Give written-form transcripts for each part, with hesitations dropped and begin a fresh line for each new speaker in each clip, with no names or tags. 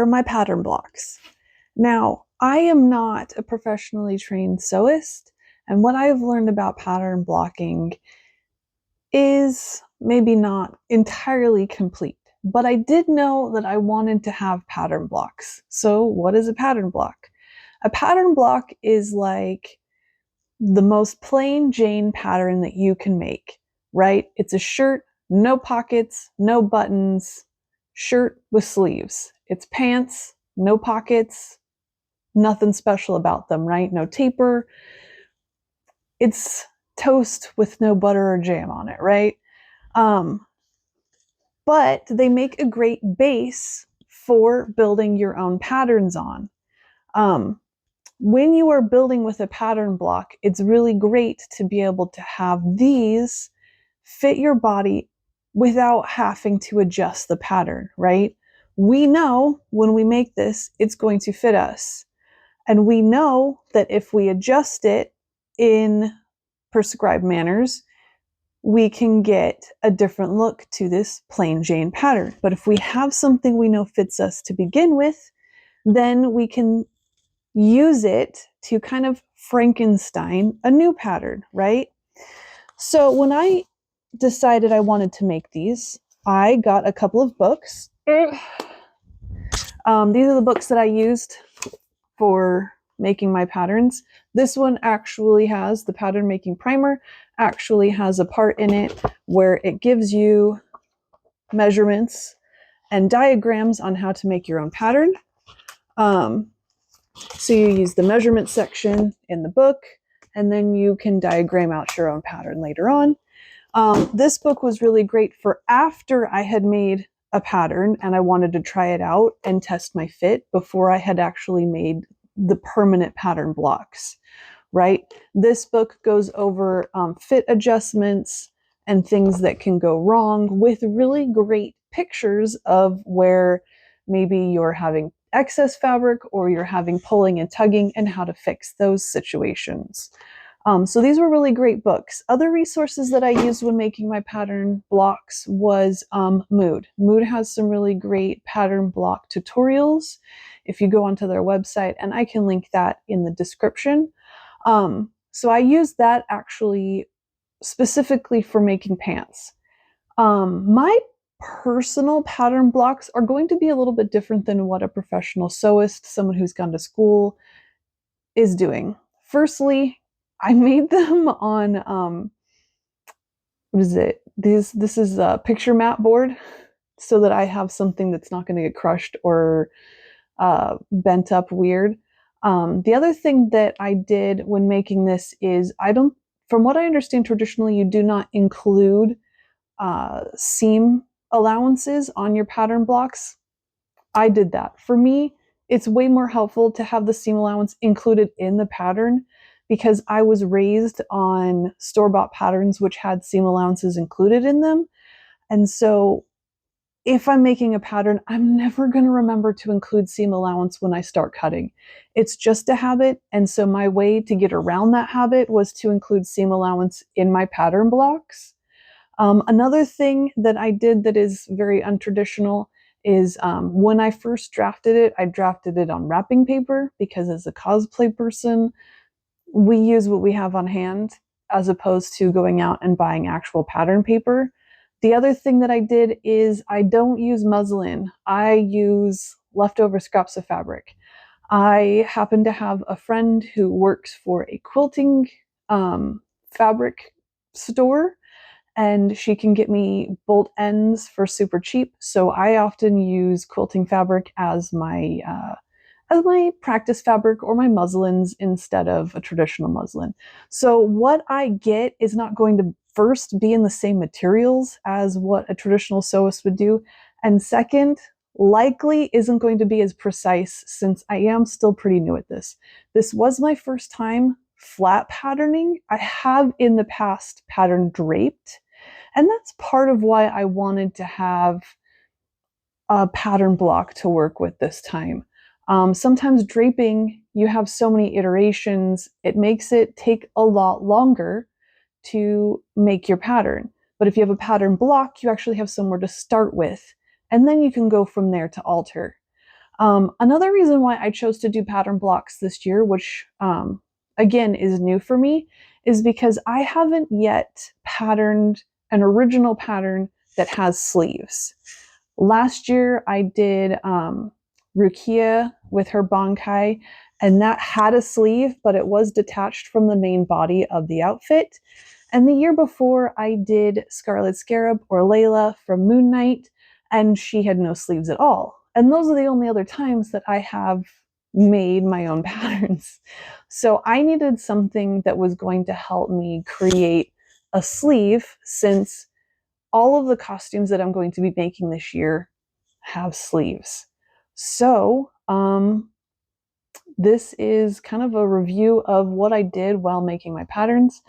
are my pattern blocks. Now, I am not a professionally trained sewist, and what I've learned about pattern blocking is maybe not entirely complete, but I did know that I wanted to have pattern blocks. So, what is a pattern block? A pattern block is like the most plain Jane pattern that you can make, right? It's a shirt, no pockets, no buttons, shirt with sleeves. It's pants, no pockets, nothing special about them, right? No taper. It's toast with no butter or jam on it, right? Um, but they make a great base for building your own patterns on. Um, when you are building with a pattern block, it's really great to be able to have these fit your body without having to adjust the pattern, right? We know when we make this, it's going to fit us. And we know that if we adjust it in prescribed manners, we can get a different look to this plain Jane pattern. But if we have something we know fits us to begin with, then we can use it to kind of Frankenstein a new pattern, right? So when I decided I wanted to make these, I got a couple of books. These are the books that I used for making my patterns. This one actually has the pattern making primer, actually has a part in it where it gives you measurements and diagrams on how to make your own pattern. So you use the measurement section in the book, and then you can diagram out your own pattern later on. This book was really great for after I had made a pattern and I wanted to try it out and test my fit before I had actually made the permanent pattern blocks, right? This book goes over fit adjustments and things that can go wrong with really great pictures of where maybe you're having excess fabric or you're having pulling and tugging and how to fix those situations. So these were really great books. Other resources that I used when making my pattern blocks was Mood. Mood has some really great pattern block tutorials if you go onto their website, and I can link that in the description. So I used that actually specifically for making pants. My personal pattern blocks are going to be a little bit different than what a professional sewist, someone who's gone to school, is doing. Firstly, I made them on what is it? This is a picture mat board, so that I have something that's not going to get crushed or bent up weird. The other thing that I did when making this is from what I understand, traditionally you do not include seam allowances on your pattern blocks. I did that. For me, it's way more helpful to have the seam allowance included in the pattern because I was raised on store-bought patterns which had seam allowances included in them. And so if I'm making a pattern, I'm never going to remember to include seam allowance when I start cutting. It's just a habit. And so my way to get around that habit was to include seam allowance in my pattern blocks. Another thing that I did that is very untraditional is when I first drafted it, I drafted it on wrapping paper because as a cosplay person, we use what we have on hand as opposed to going out and buying actual pattern paper. The other thing that I did is I don't use muslin. I use leftover scraps of fabric. I happen to have a friend who works for a quilting fabric store, and she can get me bolt ends for super cheap. So I often use quilting fabric as my practice fabric or my muslins instead of a traditional muslin. So what I get is not going to first be in the same materials as what a traditional sewist would do, and second, likely isn't going to be as precise since I am still pretty new at this. This was my first time flat patterning. I have in the past pattern draped, and that's part of why I wanted to have a pattern block to work with this time. Sometimes draping, you have so many iterations, it makes it take a lot longer to make your pattern. But if you have a pattern block, you actually have somewhere to start with, and then you can go from there to alter. Another reason why I chose to do pattern blocks this year, which again is new for me, is because I haven't yet patterned an original pattern that has sleeves. Last year I did Rukia with her Bankai, and that had a sleeve, but it was detached from the main body of the outfit. And the year before I did Scarlet Scarab or Layla from Moon Knight, and she had no sleeves at all. And those are the only other times that I have made my own patterns. So I needed something that was going to help me create a sleeve, since all of the costumes that I'm going to be making this year have sleeves. So this is kind of a review of what I did while making my patterns.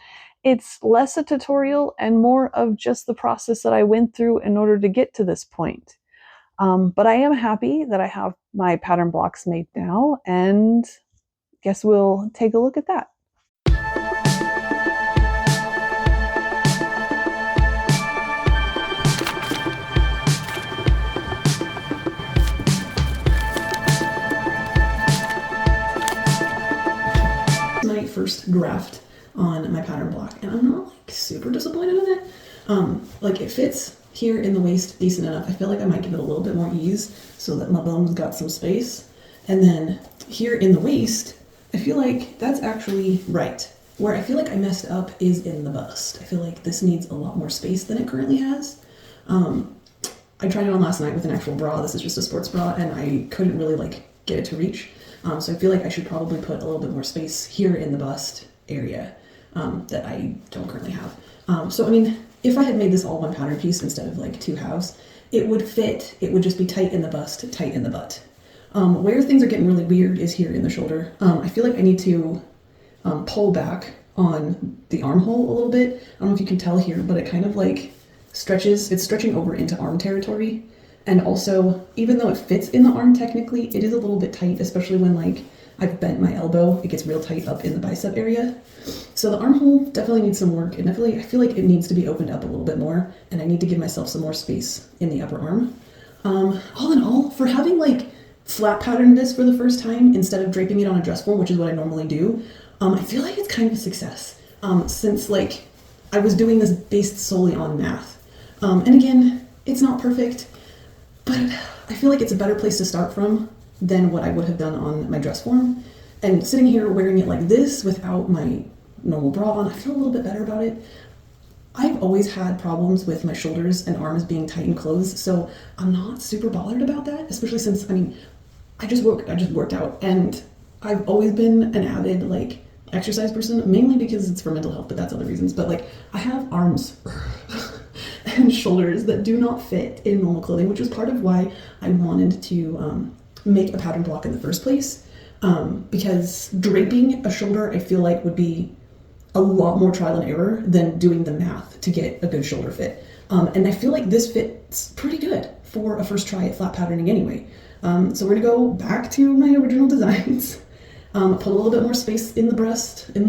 It's less a tutorial and more of just the process that I went through in order to get to this point. But I am happy that I have my pattern blocks made now, and guess we'll take a look at that.
My first draft on my pattern block, and I'm not like super disappointed in it. Like it fits here in the waist decent enough. I feel like I might give it a little bit more ease so that my bone's got some space. And then here in the waist, I feel like that's actually right. Where I feel like I messed up is in the bust. I feel like this needs a lot more space than it currently has. I tried it on last night with an actual bra. This is just a sports bra, and I couldn't really like get it to reach. So I feel like I should probably put a little bit more space here in the bust area that I don't currently have. So I mean, if I had made this all one pattern piece instead of like two halves, it would fit. It would just be tight in the bust, tight in the butt. Where things are getting really weird is here in the shoulder. I feel like I need to pull back on the armhole a little bit. I don't know if you can tell here, but it kind of like stretches. It's stretching over into arm territory. And also, even though it fits in the arm technically, it is a little bit tight, especially when like I've bent my elbow. It gets real tight up in the bicep area. So the armhole definitely needs some work. I feel like it needs to be opened up a little bit more, and I need to give myself some more space in the upper arm. All in all, for having like flat patterned this for the first time instead of draping it on a dress form, which is what I normally do, I feel like it's kind of a success. Since like I was doing this based solely on math. And again, it's not perfect, but I feel like it's a better place to start from than what I would have done on my dress form. And sitting here wearing it like this without my normal bra on, I feel a little bit better about it. I've always had problems with my shoulders and arms being tight and closed, so I'm not super bothered about that, especially since, I mean, I just worked out, and I've always been an avid like exercise person, mainly because it's for mental health, but that's other reasons. But like I have arms and shoulders that do not fit in normal clothing, which was part of why I wanted to make a pattern block in the first place. Because draping a shoulder, I feel like would be a lot more trial and error than doing the math to get a good shoulder fit. And I feel like this fits pretty good for a first try at flat patterning anyway. So we're gonna go back to my original designs, put a little bit more space in the bust, and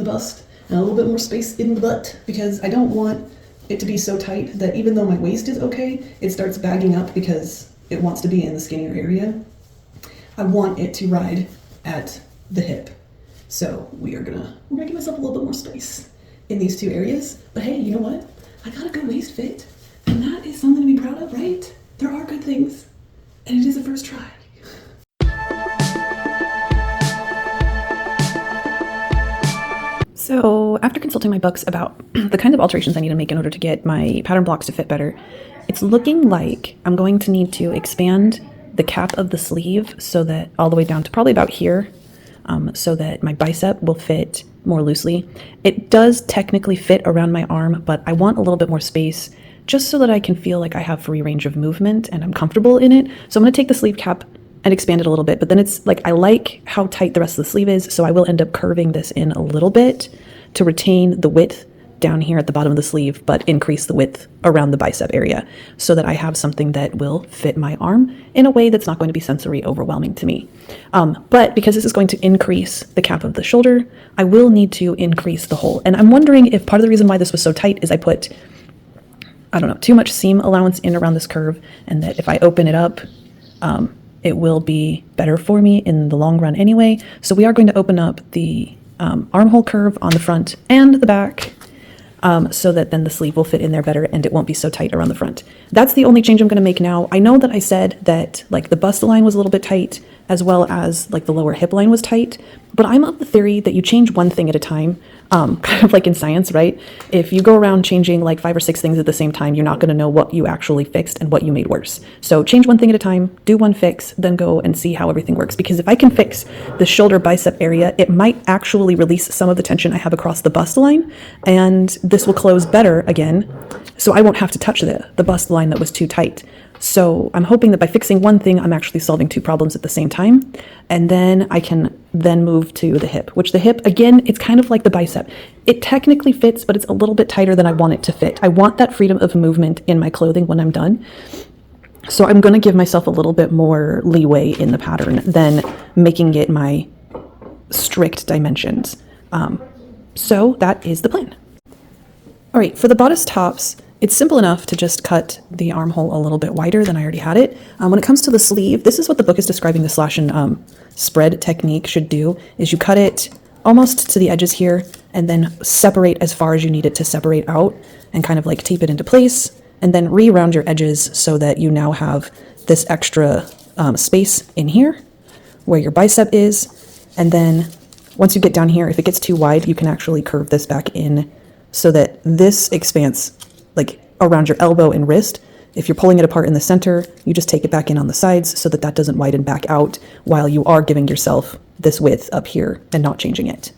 a little bit more space in the butt, because I don't want it to be so tight that even though my waist is okay, it starts bagging up because it wants to be in the skinnier area. I want it to ride at the hip. So we're gonna give myself a little bit more space in these two areas. But hey, you know what? I got a good waist fit, and that is something to be proud of, right? There are good things, and it is a first try.
So after consulting my books about the kinds of alterations I need to make in order to get my pattern blocks to fit better, it's looking like I'm going to need to expand the cap of the sleeve so that all the way down to probably about here, so that my bicep will fit more loosely. It does technically fit around my arm, but I want a little bit more space just so that I can feel like I have free range of movement and I'm comfortable in it. So I'm going to take the sleeve cap and expand it a little bit, but then it's like I like how tight the rest of the sleeve is, so I will end up curving this in a little bit to retain the width down here at the bottom of the sleeve, but increase the width around the bicep area so that I have something that will fit my arm in a way that's not going to be sensory overwhelming to me. But because this is going to increase the cap of the shoulder, I will need to increase the hole. And I'm wondering if part of the reason why this was so tight is I put, I don't know, too much seam allowance in around this curve, and that if I open it up, it will be better for me in the long run anyway. So we are going to open up the armhole curve on the front and the back, so that then the sleeve will fit in there better and it won't be so tight around the front. That's the only change I'm going to make now. I know that I said that like the bust line was a little bit tight as well as like the lower hip line was tight, but I'm of the theory that you change one thing at a time, kind of like in science, right? If you go around changing like 5 or 6 things at the same time, you're not going to know what you actually fixed and what you made worse. So change one thing at a time, do one fix, then go and see how everything works. Because if I can fix the shoulder bicep area, it might actually release some of the tension I have across the bust line, and this will close better again, so I won't have to touch the bust line that was too tight. So I'm hoping that by fixing one thing, I'm actually solving 2 problems at the same time. And then I can then move to the hip, which the hip, again, it's kind of like the bicep. It technically fits, but it's a little bit tighter than I want it to fit. I want that freedom of movement in my clothing when I'm done. So I'm going to give myself a little bit more leeway in the pattern than making it my strict dimensions. So that is the plan. All right, for the bodice tops, it's simple enough to just cut the armhole a little bit wider than I already had it. When it comes to the sleeve, this is what the book is describing the slash and spread technique should do, is you cut it almost to the edges here and then separate as far as you need it to separate out and kind of like tape it into place, and then re-round your edges so that you now have this extra space in here where your bicep is. And then once you get down here, if it gets too wide, you can actually curve this back in so that this expands like around your elbow and wrist. If you're pulling it apart in the center, you just take it back in on the sides so that that doesn't widen back out while you are giving yourself this width up here and not changing it.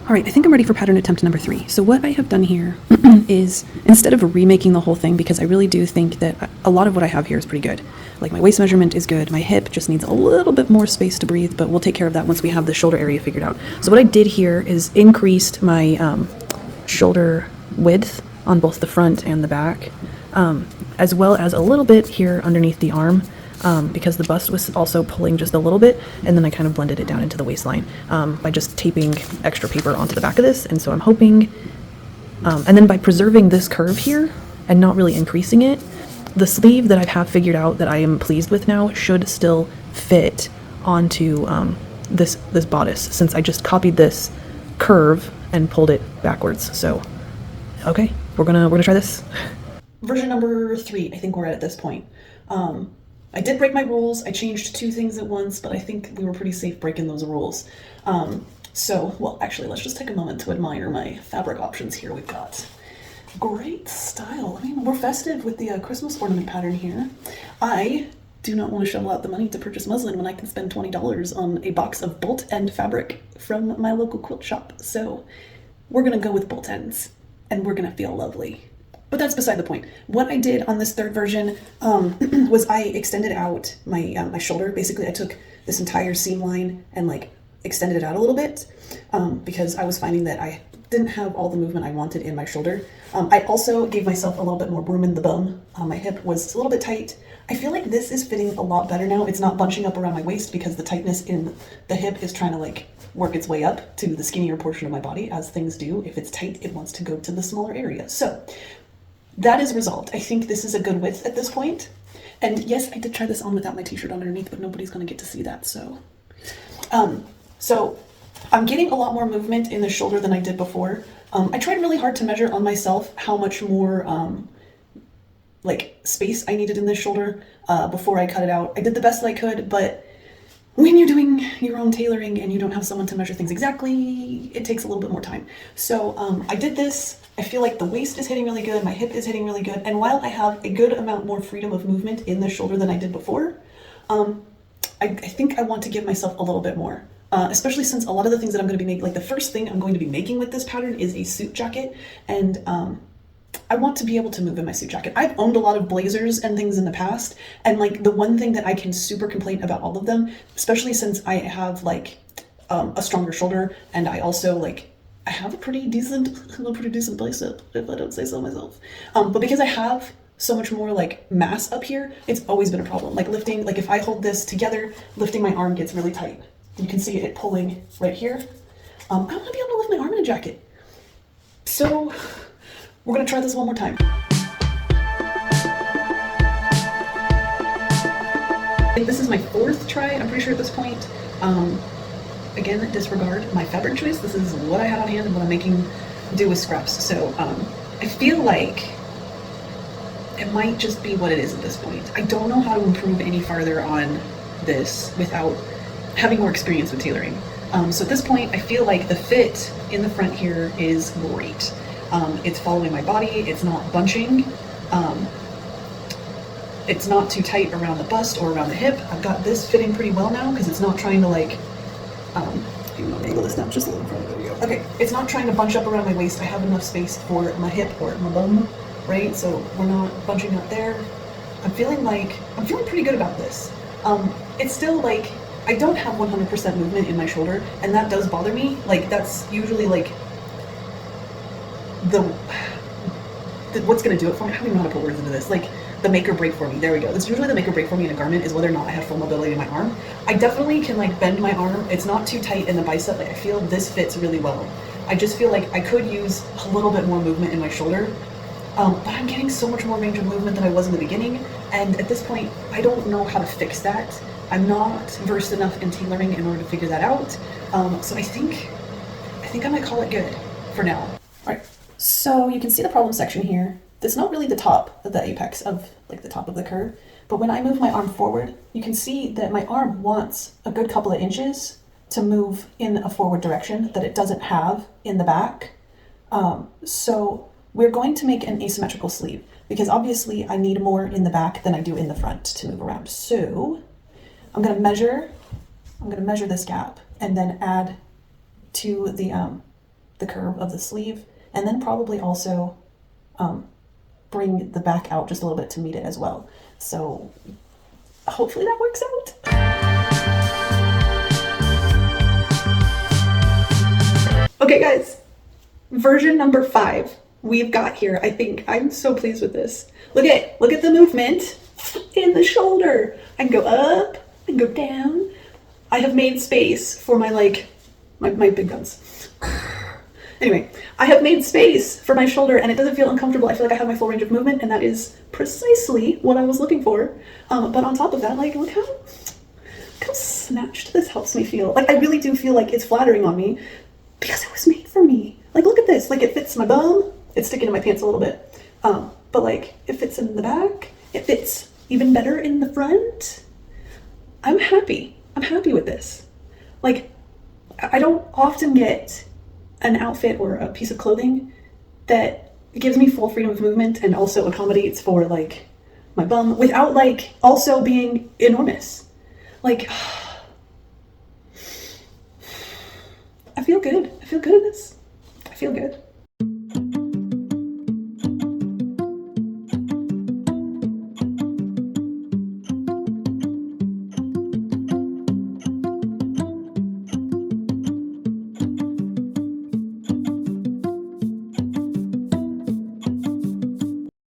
All right, I think I'm ready for pattern attempt number 3. So what I have done here is, instead of remaking the whole thing, because I really do think that a lot of what I have here is pretty good. Like my waist measurement is good, my hip just needs a little bit more space to breathe, but we'll take care of that once we have the shoulder area figured out. So what I did here is increased my shoulder width on both the front and the back, as well as a little bit here underneath the arm. Because the bust was also pulling just a little bit, and then I kind of blended it down into the waistline by just taping extra paper onto the back of this. And so I'm hoping, and then by preserving this curve here and not really increasing it, the sleeve that I have figured out that I am pleased with now should still fit onto this bodice, since I just copied this curve and pulled it backwards. So, okay, we're gonna try this.
Version number 3, I think we're at this point. I did break my rules. I changed 2 things at once, but I think we were pretty safe breaking those rules. Well, actually, let's just take a moment to admire my fabric options here. We've got great style. I mean, we're festive with the Christmas ornament pattern here. I do not want to shovel out the money to purchase muslin when I can spend $20 on a box of bolt end fabric from my local quilt shop. So we're going to go with bolt ends, and we're going to feel lovely. But that's beside the point. What I did on this 3rd version was I extended out my my shoulder. Basically, I took this entire seam line and like extended it out a little bit because I was finding that I didn't have all the movement I wanted in my shoulder. I also gave myself a little bit more room in the bum. My hip was a little bit tight. I feel like this is fitting a lot better now. It's not bunching up around my waist because the tightness in the hip is trying to like work its way up to the skinnier portion of my body, as things do. If it's tight, it wants to go to the smaller area. So that is resolved. I think this is a good width at this point. And yes, I did try this on without my t-shirt underneath, but nobody's going to get to see that. So I'm getting a lot more movement in the shoulder than I did before. I tried really hard to measure on myself how much more like space I needed in this shoulder before I cut it out. I did the best I could, but when you're doing your own tailoring and you don't have someone to measure things exactly, it takes a little bit more time. So I did this. I feel like the waist is hitting really good, my hip is hitting really good, and while I have a good amount more freedom of movement in the shoulder than I did before, I think I want to give myself a little bit more. Especially since a lot of the things that I'm going to be making, like the first thing I'm going to be making with this pattern is a suit jacket, and I want to be able to move in my suit jacket. I've owned a lot of blazers and things in the past, and like the one thing that I can super complain about all of them, especially since I have like a stronger shoulder, and I also like I have a pretty decent bicep, if I don't say so myself. But because I have so much more like mass up here, it's always been a problem. Like lifting, like if I hold this together, lifting my arm gets really tight. You can see it pulling right here. I want to be able to lift my arm in a jacket. So We're gonna try this one more time. This is my 4th try, I'm pretty sure at this point. Again, disregard my fabric choice. This is what I had on hand and what I'm making do with scraps. So I feel like it might just be what it is at this point. I don't know how to improve any farther on this without having more experience with tailoring. So at this point, I feel like the fit in the front here is great. It's following my body, it's not bunching. It's not too tight around the bust or around the hip. I've got this fitting pretty well now because it's not trying to like, I'm gonna angle this down just a little further. There we go. Okay, it's not trying to bunch up around my waist. I have enough space for my hip or my bum, right? So we're not bunching up there. I'm feeling pretty good about this. It's still like, I don't have 100% movement in my shoulder, and that does bother me. Like, that's usually like what's gonna do it for me. I don't even know how to put words into this. Like, the make or break for me. There we go. That's usually the make or break for me in a garment, is whether or not I have full mobility in my arm. I definitely can like bend my arm. It's not too tight in the bicep. Like, I feel this fits really well. I just feel like I could use a little bit more movement in my shoulder. But I'm getting so much more range of movement than I was in the beginning. And at this point, I don't know how to fix that. I'm not versed enough in tailoring in order to figure that out. So I think I might call it good for now. All right. So you can see the problem section here. It's not really the top of the apex of like the top of the curve, but when I move my arm forward, you can see that my arm wants a good couple of inches to move in a forward direction that it doesn't have in the back. So we're going to make an asymmetrical sleeve because obviously I need more in the back than I do in the front to move around. So I'm going to measure this gap and then add to the curve of the sleeve, and then probably also bring the back out just a little bit to meet it as well. So hopefully that works out. Okay guys, version number 5 we've got here. I think I'm so pleased with this. Look at the movement in the shoulder. I can go up and go down. I have made space for my big guns. Anyway, I have made space for my shoulder and it doesn't feel uncomfortable. I feel like I have my full range of movement, and that is precisely what I was looking for. But on top of that, like, look how snatched this helps me feel. Like, I really do feel like it's flattering on me because it was made for me. Like, look at this. Like, it fits my bum. It's sticking to my pants a little bit. But like, it fits in the back. It fits even better in the front. I'm happy. I'm happy with this. Like, I don't often get an outfit or a piece of clothing that gives me full freedom of movement and also accommodates for like my bum without like also being enormous. Like, I feel good. I feel good in this. I feel good.